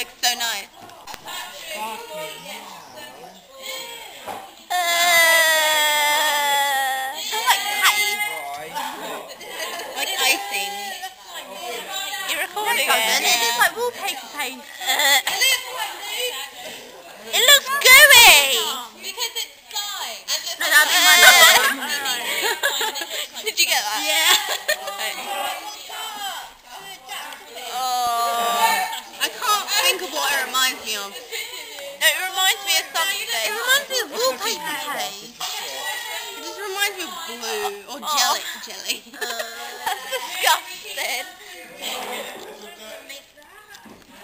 looks so nice. Sounds like patty. Like icing. You're recording it. It looks like wallpaper paint. It looks gooey. Because it's slime. No, that'd be my Did you get that? Yeah. I can't think of what it reminds me of. No, it reminds me of something. It reminds me of wallpaper paste. It just reminds me of glue or jelly. That's disgusting.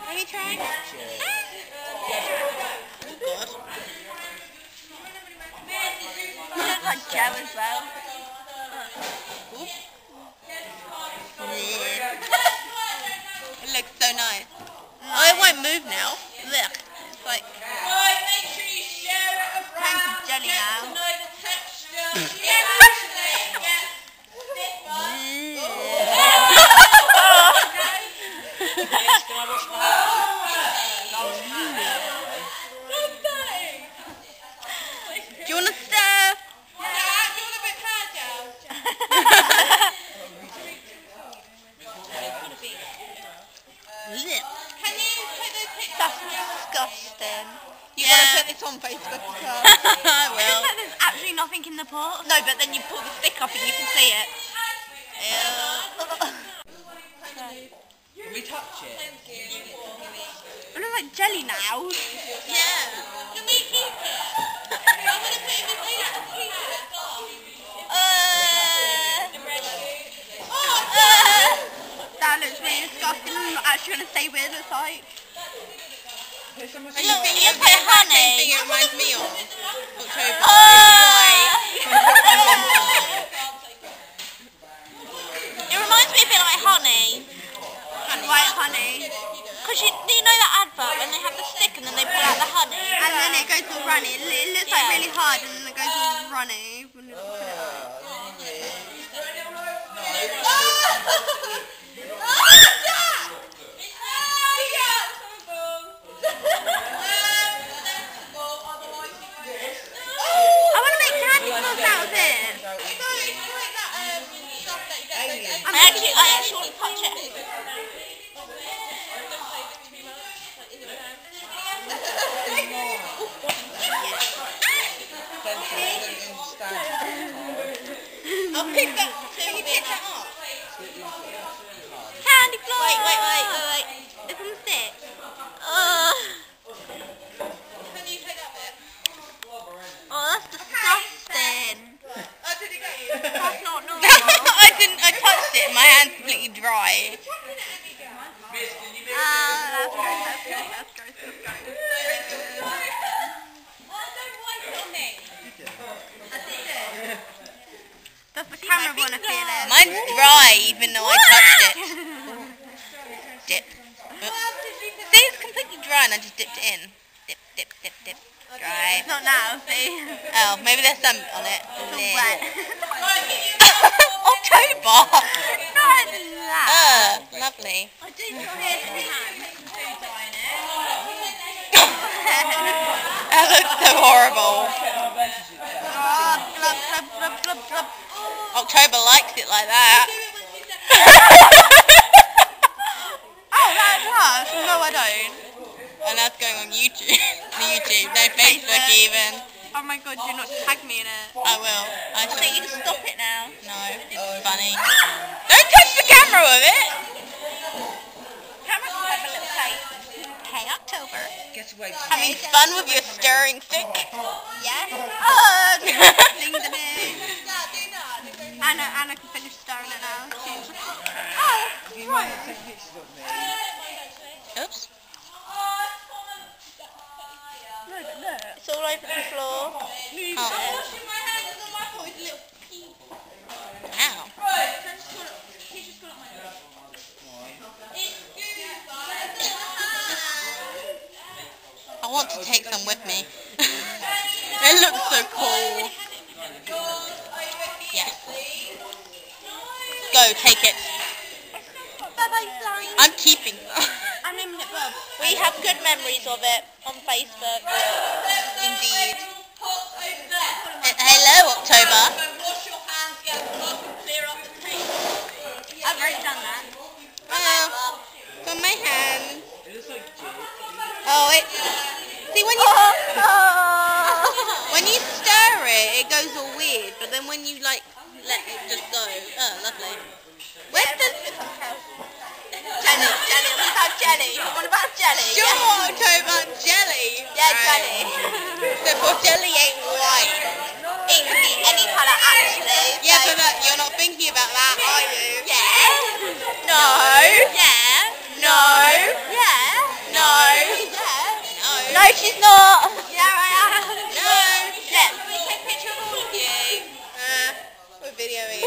Are you trying? Oh God. It looks like jam as well. It looks so nice. Oh, it won't move now. Look, it's like make sure you share it around. Jelly now. Do you want to stir? Yeah, do you want a bit fragile? Can you put those pictures? That's disgusting. You've got to put this on Facebook as well. I will. It looks like there's actually nothing in the pot. No, but then you pull the stick up and you can see it. Can we touch it? It looks like jelly now. Yeah. Can we keep it? I'm going to put it in the thing and keep it. That looks really disgusting. I'm not actually going to say what it looks like. It looks like honey. It reminds me of October. It reminds me a bit like honey. White honey. Because you know that advert when they have the stick and then they pull out the honey? And then it goes all runny. It looks like really hard and then it goes all runny. When you put it out. I want to make candy floss out of it. I actually want to touch it. I'll pick that. Can you pick that up? Candy floss. Wait. It's on the stick. Can you take that bit? Oh, that's disgusting. Oh, did it get you? That's not normal. I didn't. I touched it. My hand's completely dry. That's gross. Does the camera want to feel it? Mine's dry, even though I touched it. Dip. See, it's completely dry, and I just dipped it in. Dip. Dry. It's not now, see? Oh, maybe there's some on it. It's all wet. October. Lovely. I do That looks so horrible. Glub. October likes it like that. Oh, that's harsh. No, I don't. And that's going on YouTube. No Facebook even. Oh my God, do not tag me in it. I will. I think you can stop it now. No, it's funny. Don't touch the camera with it. Camera can have a little taste. Hey, October. Get away. Having fun with your stirring stick? Yes. Things a bit. Anna can finish stirring it now. Right. Oops. Look. It's all over the floor. Ow. I want to take some with me. It looks so cool. Yes. Go, take it. my baseline. I'm keeping them. I'm naming it Bob. We have good memories of it on Facebook. Indeed. Hello, October. Wash your hands, get clear up the table. I've already done that. Got my hands. It looks like Oh, it. See when you when you stir it, it goes all weird. But then when you like let it just go, oh, lovely. Where's the jelly? Jelly. What about jelly? What about jelly? Sure, yeah. Talk about jelly. Yeah, jelly. So for jelly ain't white. It can be any colour actually. Yeah, so but you're not thinking about that, are you? Yeah. No. Yeah. No. Yeah. No. Yeah. No. No, she's not. Yeah, I am. No. Yeah. Can we take a picture of all of you? We're videoing.